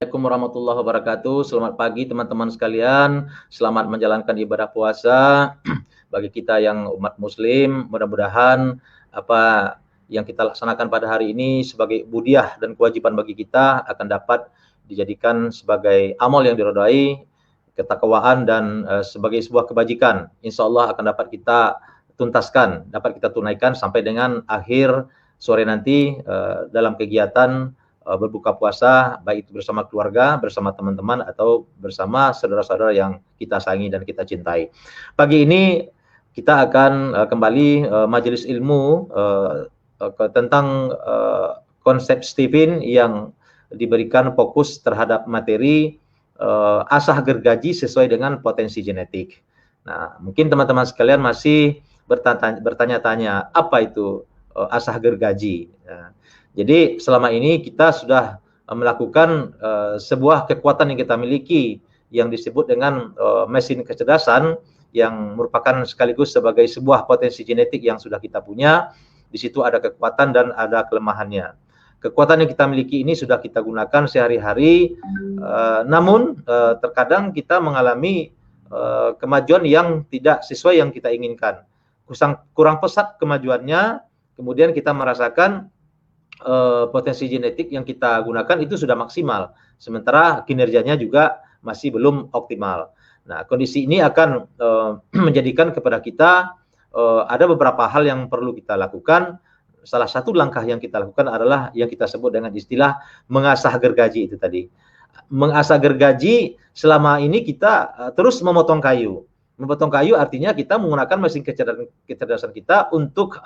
Assalamualaikum warahmatullahi wabarakatuh. Selamat pagi teman-teman sekalian. Selamat menjalankan ibadah puasa. Bagi kita yang umat muslim, mudah-mudahan apa yang kita laksanakan pada hari ini sebagai budiah dan kewajiban bagi kita akan dapat dijadikan sebagai amal yang diridhai, ketakwaan dan sebagai sebuah kebajikan. Insya Allah akan dapat kita tuntaskan, dapat kita tunaikan sampai dengan akhir sore nanti dalam kegiatan berbuka puasa, baik itu bersama keluarga, bersama teman-teman, atau bersama saudara-saudara yang kita sayangi dan kita cintai. Pagi ini kita akan kembali majelis ilmu tentang konsep Stephen yang diberikan fokus terhadap materi asah gergaji sesuai dengan potensi genetik. Nah, mungkin teman-teman sekalian masih bertanya-tanya apa itu asah gergaji. Nah, jadi selama ini kita sudah melakukan sebuah kekuatan yang kita miliki yang disebut dengan mesin kecerdasan yang merupakan sekaligus sebagai sebuah potensi genetik yang sudah kita punya. Di situ ada kekuatan dan ada kelemahannya. Kekuatan yang kita miliki ini sudah kita gunakan sehari-hari, namun terkadang kita mengalami kemajuan yang tidak sesuai yang kita inginkan. Kurang pesat kemajuannya, kemudian kita merasakan potensi genetik yang kita gunakan itu sudah maksimal, sementara kinerjanya juga masih belum optimal. Nah, kondisi ini akan menjadikan kepada kita ada beberapa hal yang perlu kita lakukan. Salah satu langkah yang kita lakukan adalah yang kita sebut dengan istilah mengasah gergaji itu tadi. Mengasah gergaji, selama ini kita terus memotong kayu. Memotong kayu artinya kita menggunakan mesin kecerdasan kita untuk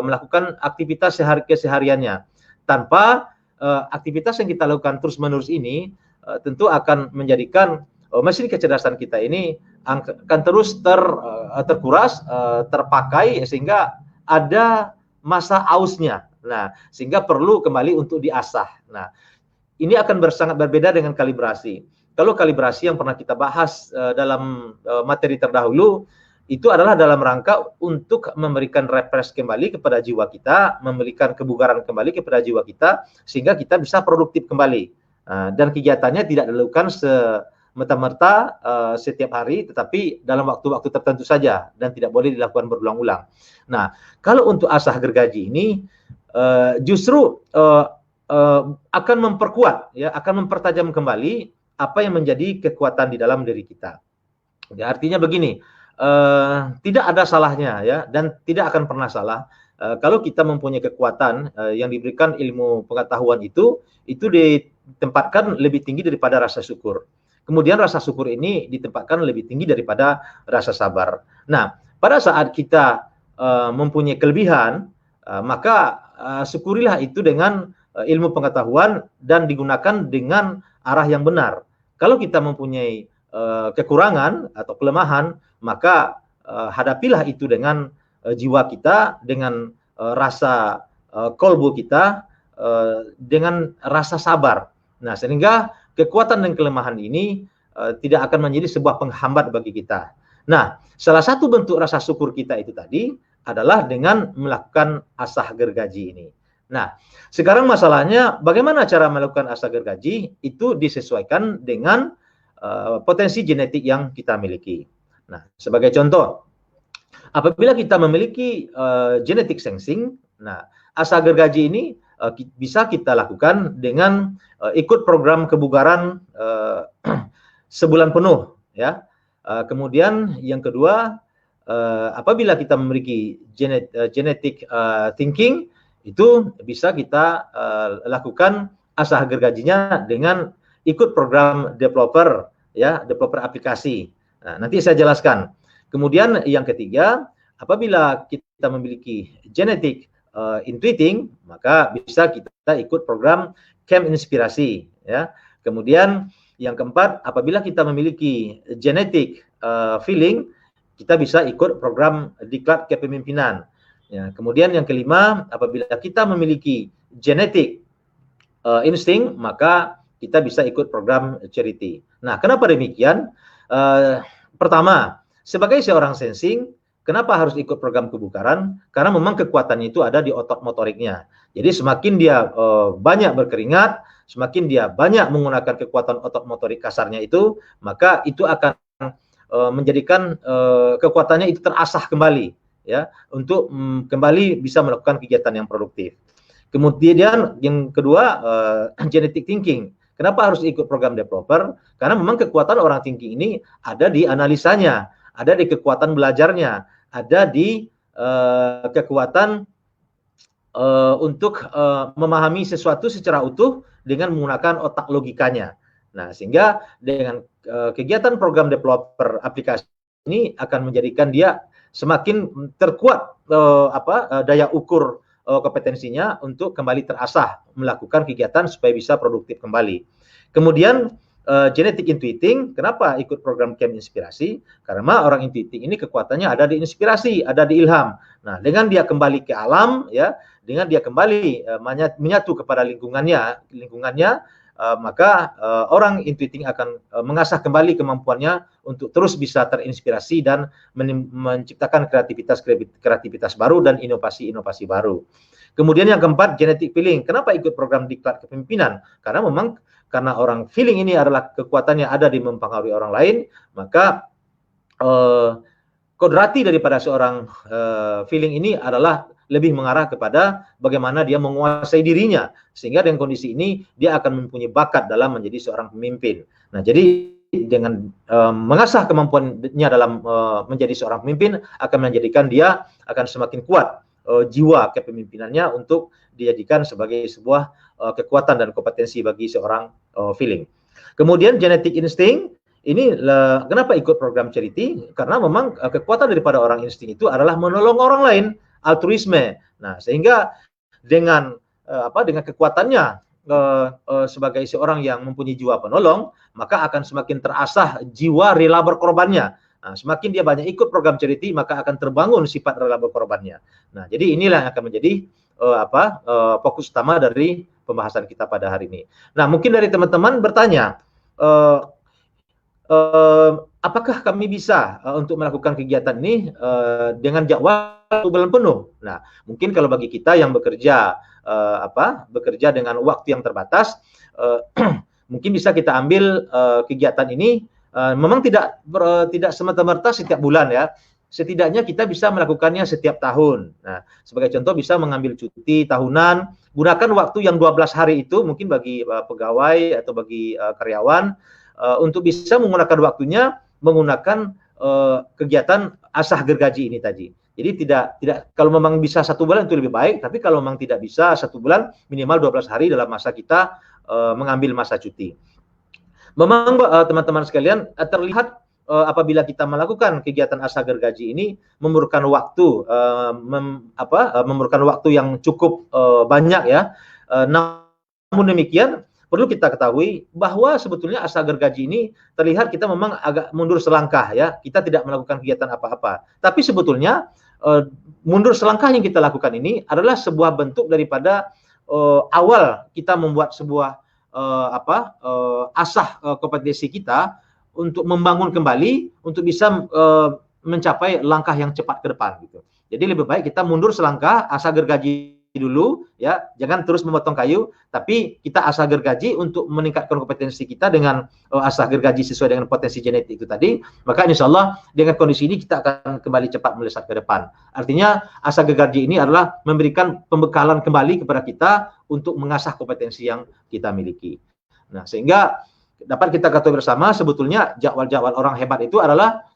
melakukan aktivitas kesehariannya. Tanpa aktivitas yang kita lakukan terus-menerus ini tentu akan menjadikan mesin kecerdasan kita ini akan terus terkuras, terpakai, sehingga ada masa ausnya. Nah, sehingga perlu kembali untuk diasah. Nah, ini akan sangat berbeda dengan kalibrasi. Kalau kalibrasi yang pernah kita bahas dalam materi terdahulu, itu adalah dalam rangka untuk memberikan refresh kembali kepada jiwa kita, memberikan kebugaran kembali kepada jiwa kita, sehingga kita bisa produktif kembali. Dan kegiatannya tidak dilakukan semerta-merta setiap hari, tetapi dalam waktu-waktu tertentu saja, dan tidak boleh dilakukan berulang-ulang. Nah, kalau untuk asah gergaji ini, justru akan memperkuat, ya, akan mempertajam kembali apa yang menjadi kekuatan di dalam diri kita. Ya, artinya begini, tidak ada salahnya, ya, dan tidak akan pernah salah kalau kita mempunyai kekuatan yang diberikan ilmu pengetahuan itu ditempatkan lebih tinggi daripada rasa syukur. Kemudian rasa syukur ini ditempatkan lebih tinggi daripada rasa sabar. Nah, pada saat kita mempunyai kelebihan, maka syukurilah itu dengan ilmu pengetahuan dan digunakan dengan arah yang benar. Kalau kita mempunyai kekurangan atau kelemahan, maka hadapilah itu dengan jiwa kita, dengan rasa kolbu kita, dengan rasa sabar. Nah, sehingga kekuatan dan kelemahan ini tidak akan menjadi sebuah penghambat bagi kita. Nah, salah satu bentuk rasa syukur kita itu tadi adalah dengan melakukan asah gergaji ini. Nah, sekarang masalahnya bagaimana cara melakukan asah gergaji itu disesuaikan dengan potensi genetik yang kita miliki. Nah, sebagai contoh, apabila kita memiliki genetic sensing, nah, asah gergaji ini bisa kita lakukan dengan ikut program kebugaran sebulan penuh, ya. Kemudian yang kedua, apabila kita memiliki genetic thinking, itu bisa kita lakukan asah gergajinya dengan ikut program developer, ya, developer aplikasi. Nah, nanti saya jelaskan. Kemudian yang ketiga, apabila kita memiliki genetic intuiting, maka bisa kita ikut program camp inspirasi, ya. Kemudian yang keempat, apabila kita memiliki genetic feeling, kita bisa ikut program diklat kepemimpinan. Ya, kemudian yang kelima, apabila kita memiliki genetic insting, maka kita bisa ikut program charity. Nah, kenapa demikian? Pertama, sebagai seorang sensing, Kenapa harus ikut program kebugaran? Karena memang kekuatannya itu ada di otot motoriknya. Jadi semakin dia banyak berkeringat, semakin dia banyak menggunakan kekuatan otot motorik kasarnya itu, maka itu akan menjadikan kekuatannya itu terasah kembali, ya, untuk kembali bisa melakukan kegiatan yang produktif. Kemudian yang kedua, genetic thinking. Kenapa harus ikut program developer? Karena memang kekuatan orang thinking ini ada di analisanya, ada di kekuatan belajarnya, ada di kekuatan untuk memahami sesuatu secara utuh dengan menggunakan otak logikanya. Nah, sehingga dengan kegiatan program developer aplikasi ini akan menjadikan dia semakin terkuat daya ukur kompetensinya untuk kembali terasah melakukan kegiatan supaya bisa produktif kembali. Kemudian genetic intuiting, kenapa ikut program camp inspirasi? Karena orang intuiting ini kekuatannya ada di inspirasi, ada di ilham. Nah, dengan dia kembali ke alam, ya, dengan dia kembali menyatu kepada lingkungannya, maka orang intuiting akan mengasah kembali kemampuannya untuk terus bisa terinspirasi dan menciptakan kreativitas baru dan inovasi baru. Kemudian yang keempat, genetic feeling. Kenapa ikut program diklat kepemimpinan? Karena orang feeling ini adalah kekuatannya ada di mempengaruhi orang lain, maka kodrati daripada seorang feeling ini adalah lebih mengarah kepada bagaimana dia menguasai dirinya, sehingga dengan kondisi ini dia akan mempunyai bakat dalam menjadi seorang pemimpin. Nah, jadi dengan mengasah kemampuannya dalam menjadi seorang pemimpin akan menjadikan dia akan semakin kuat jiwa kepemimpinannya untuk dijadikan sebagai sebuah kekuatan dan kompetensi bagi seorang feeling. Kemudian genetic instinct ini kenapa ikut program charity? Karena memang kekuatan daripada orang insting itu adalah menolong orang lain, altruisme. Nah, sehingga dengan kekuatannya sebagai seorang yang mempunyai jiwa penolong, maka akan semakin terasah jiwa rela berkorbannya. Nah, semakin dia banyak ikut program charity, maka akan terbangun sifat rela berkorbannya. Nah, jadi inilah yang akan menjadi fokus utama dari pembahasan kita pada hari ini. Nah, mungkin dari teman-teman bertanya, apakah kami bisa untuk melakukan kegiatan ini dengan jadwal bulan penuh? Nah, mungkin kalau bagi kita yang bekerja dengan waktu yang terbatas, mungkin bisa kita ambil kegiatan ini. Memang tidak semata-mata setiap bulan, ya. Setidaknya kita bisa melakukannya setiap tahun. Nah, sebagai contoh bisa mengambil cuti tahunan, gunakan waktu yang 12 hari itu mungkin bagi pegawai atau bagi karyawan untuk bisa menggunakan waktunya menggunakan kegiatan asah gergaji ini tadi. Jadi tidak kalau memang bisa 1 bulan itu lebih baik, tapi kalau memang tidak bisa 1 bulan, minimal 12 hari dalam masa kita mengambil masa cuti. Memang teman-teman sekalian terlihat apabila kita melakukan kegiatan asah gergaji ini memerlukan waktu memerlukan waktu yang cukup banyak, ya. Namun demikian perlu kita ketahui bahwa sebetulnya asah gergaji ini terlihat kita memang agak mundur selangkah, ya. Kita tidak melakukan kegiatan apa-apa. Tapi sebetulnya mundur selangkah yang kita lakukan ini adalah sebuah bentuk daripada awal kita membuat sebuah asah kompetensi kita untuk membangun kembali untuk bisa mencapai langkah yang cepat ke depan, gitu. Jadi lebih baik kita mundur selangkah, asah gergaji dulu, ya, jangan terus memotong kayu, tapi kita asah gergaji untuk meningkatkan kompetensi kita dengan asah gergaji sesuai dengan potensi genetik itu tadi, maka insya Allah dengan kondisi ini kita akan kembali cepat melesat ke depan. Artinya asah gergaji ini adalah memberikan pembekalan kembali kepada kita untuk mengasah kompetensi yang kita miliki. Nah, sehingga dapat kita ketahui bersama sebetulnya jadwal-jadwal orang hebat itu adalah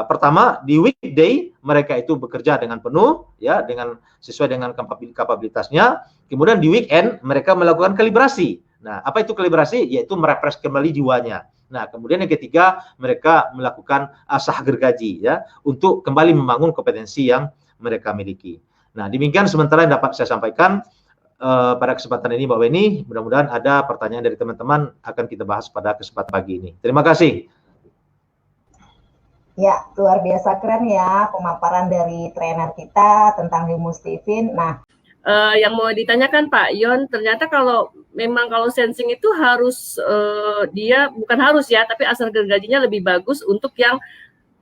pertama di weekday mereka itu bekerja dengan penuh, ya, dengan sesuai dengan kapabilitasnya. Kemudian di weekend mereka melakukan kalibrasi. Nah, apa itu kalibrasi? Yaitu merefresh kembali jiwanya. Nah, kemudian yang ketiga mereka melakukan asah gergaji, ya, untuk kembali membangun kompetensi yang mereka miliki. Nah, demikian sementara yang dapat saya sampaikan pada kesempatan ini, Mbak Weni. Mudah-mudahan ada pertanyaan dari teman-teman akan kita bahas pada kesempatan pagi ini. Terima kasih. Ya, luar biasa keren ya pemaparan dari trainer kita tentang Humus Steven. Nah, yang mau ditanyakan Pak Yon, ternyata kalau sensing itu harus dia bukan harus, ya, tapi asal gergajinya lebih bagus untuk yang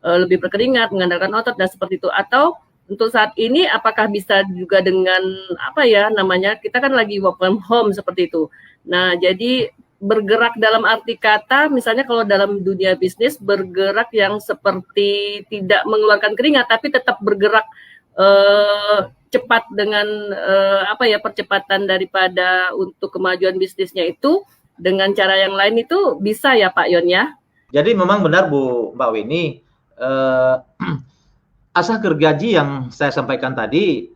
lebih berkeringat, mengandalkan otot dan seperti itu. Atau untuk saat ini apakah bisa juga dengan apa ya namanya, kita kan lagi work from home seperti itu. Nah, jadi bergerak dalam arti kata, misalnya kalau dalam dunia bisnis bergerak yang seperti tidak mengeluarkan keringat tapi tetap bergerak cepat dengan apa ya, percepatan daripada untuk kemajuan bisnisnya itu dengan cara yang lain itu bisa ya Pak Yon ya? Jadi memang benar Mbak Weni, asah gergaji yang saya sampaikan tadi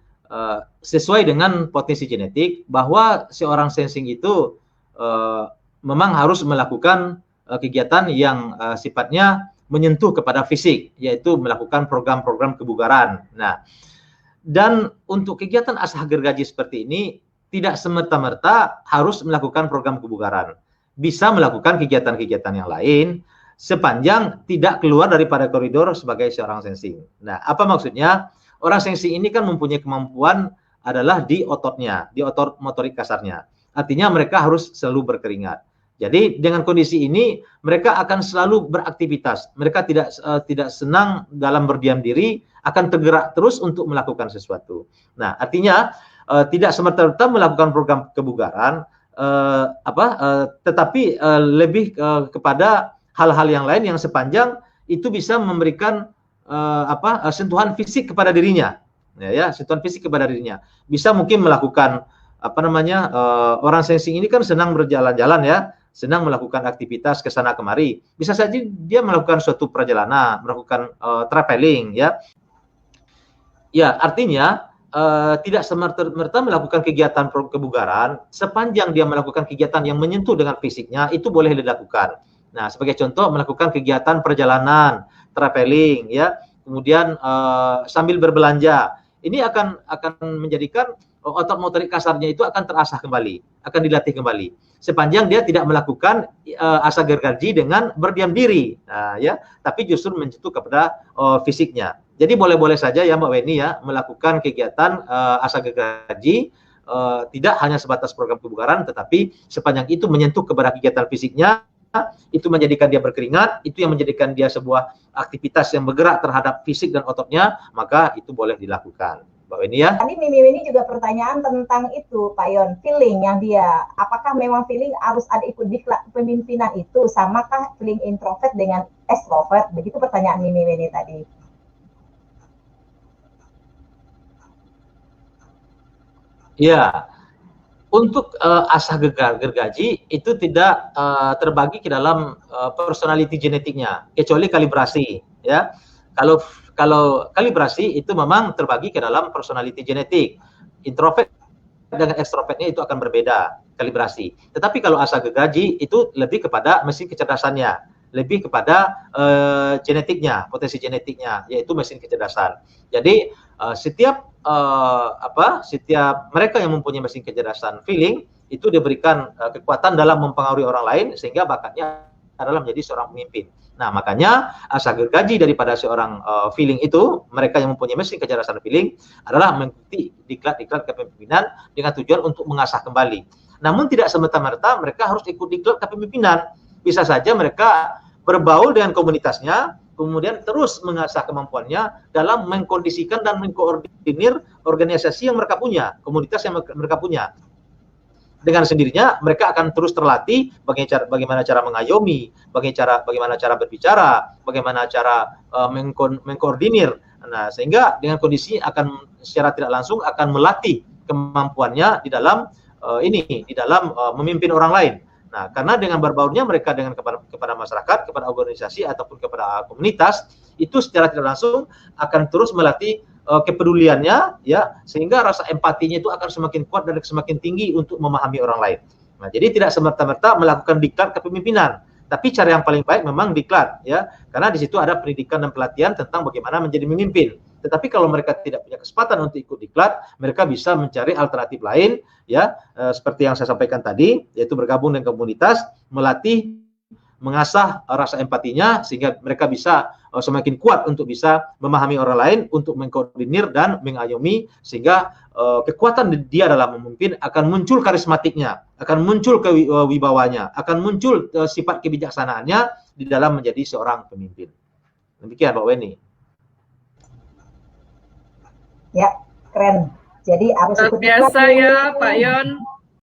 sesuai dengan potensi genetik, bahwa seorang sensing itu memang harus melakukan kegiatan yang sifatnya menyentuh kepada fisik, yaitu melakukan program-program kebugaran. Nah, dan untuk kegiatan asah gergaji seperti ini tidak semerta-merta harus melakukan program kebugaran. Bisa melakukan kegiatan-kegiatan yang lain sepanjang tidak keluar daripada koridor sebagai seorang sensing. Nah, apa maksudnya? Orang sensing ini kan mempunyai kemampuan adalah di ototnya, di otot motorik kasarnya. Artinya mereka harus selalu berkeringat. Jadi dengan kondisi ini mereka akan selalu beraktivitas. Mereka tidak senang dalam berdiam diri, akan tergerak terus untuk melakukan sesuatu. Nah, artinya tidak semerta-merta melakukan program kebugaran, tetapi lebih kepada hal-hal yang lain yang sepanjang itu bisa memberikan sentuhan fisik kepada dirinya, ya, sentuhan fisik kepada dirinya. Bisa mungkin melakukan orang sensing ini kan senang berjalan-jalan ya, senang melakukan aktivitas ke sana kemari. Bisa saja dia melakukan suatu perjalanan, melakukan traveling ya. Ya, artinya tidak semerta-merta melakukan kegiatan kebugaran, sepanjang dia melakukan kegiatan yang menyentuh dengan fisiknya itu boleh dilakukan. Nah, sebagai contoh melakukan kegiatan perjalanan, traveling ya, kemudian sambil berbelanja. Ini akan menjadikan otot motorik kasarnya itu akan terasah kembali, akan dilatih kembali. Sepanjang dia tidak melakukan asah gergaji dengan berdiam diri, nah, ya, tapi justru menyentuh kepada fisiknya. Jadi boleh-boleh saja ya Mbak Weni ya melakukan kegiatan asah gergaji, tidak hanya sebatas program kebugaran, tetapi sepanjang itu menyentuh kepada kegiatan fisiknya, itu menjadikan dia berkeringat, itu yang menjadikan dia sebuah aktivitas yang bergerak terhadap fisik dan ototnya, maka itu boleh dilakukan. Mbak Weni ya. Tadi Mimi ini juga pertanyaan tentang itu, Pak Yon, feeling yang dia, apakah memang feeling harus ada ikut di kepemimpinan itu, samakah feeling introvert dengan extrovert? Begitu pertanyaan Mimi ini tadi. Ya, untuk asah gergaji itu tidak terbagi ke dalam personality genetiknya, kecuali kalibrasi ya. Kalau kalibrasi itu memang terbagi ke dalam personality genetik. Introvert dengan extrovertnya itu akan berbeda kalibrasi. Tetapi kalau asah gergaji itu lebih kepada mesin kecerdasannya, lebih kepada genetiknya, potensi genetiknya, yaitu mesin kecerdasan. Jadi setiap mereka yang mempunyai mesin kecerdasan feeling itu diberikan kekuatan dalam mempengaruhi orang lain sehingga bakatnya adalah menjadi seorang pemimpin. Nah, makanya asah gergaji daripada seorang feeling itu, mereka yang mempunyai mesin kecerdasan feeling adalah mengikuti diklat-diklat kepemimpinan dengan tujuan untuk mengasah kembali. Namun tidak semerta-merta mereka harus ikut diklat kepemimpinan. Bisa saja mereka berbaur dengan komunitasnya, kemudian terus mengasah kemampuannya dalam mengkondisikan dan mengkoordinir organisasi yang mereka punya, komunitas yang mereka punya. Dengan sendirinya mereka akan terus terlatih bagaimana cara mengayomi, bagaimana cara berbicara, bagaimana cara mengkoordinir. Nah, sehingga dengan kondisi akan secara tidak langsung akan melatih kemampuannya di dalam memimpin orang lain. Nah, karena dengan berbaurnya mereka dengan kepada masyarakat, kepada organisasi ataupun kepada komunitas, itu secara tidak langsung akan terus melatih kepeduliannya ya, sehingga rasa empatinya itu akan semakin kuat dan semakin tinggi untuk memahami orang lain. Nah, jadi tidak semerta-merta melakukan diklat kepemimpinan, tapi cara yang paling baik memang diklat ya, karena di situ ada pendidikan dan pelatihan tentang bagaimana menjadi pemimpin. Tetapi kalau mereka tidak punya kesempatan untuk ikut diklat, mereka bisa mencari alternatif lain ya, seperti yang saya sampaikan tadi, yaitu bergabung dengan komunitas, melatih, mengasah rasa empatinya sehingga mereka bisa semakin kuat untuk bisa memahami orang lain, untuk mengkoordinir dan mengayomi, sehingga kekuatan dia dalam memimpin akan muncul karismatiknya, akan muncul kewibawanya, akan muncul sifat kebijaksanaannya di dalam menjadi seorang pemimpin. Demikian Pak Weni. Ya, keren. Jadi harus ikut biasa ya Pak Yon.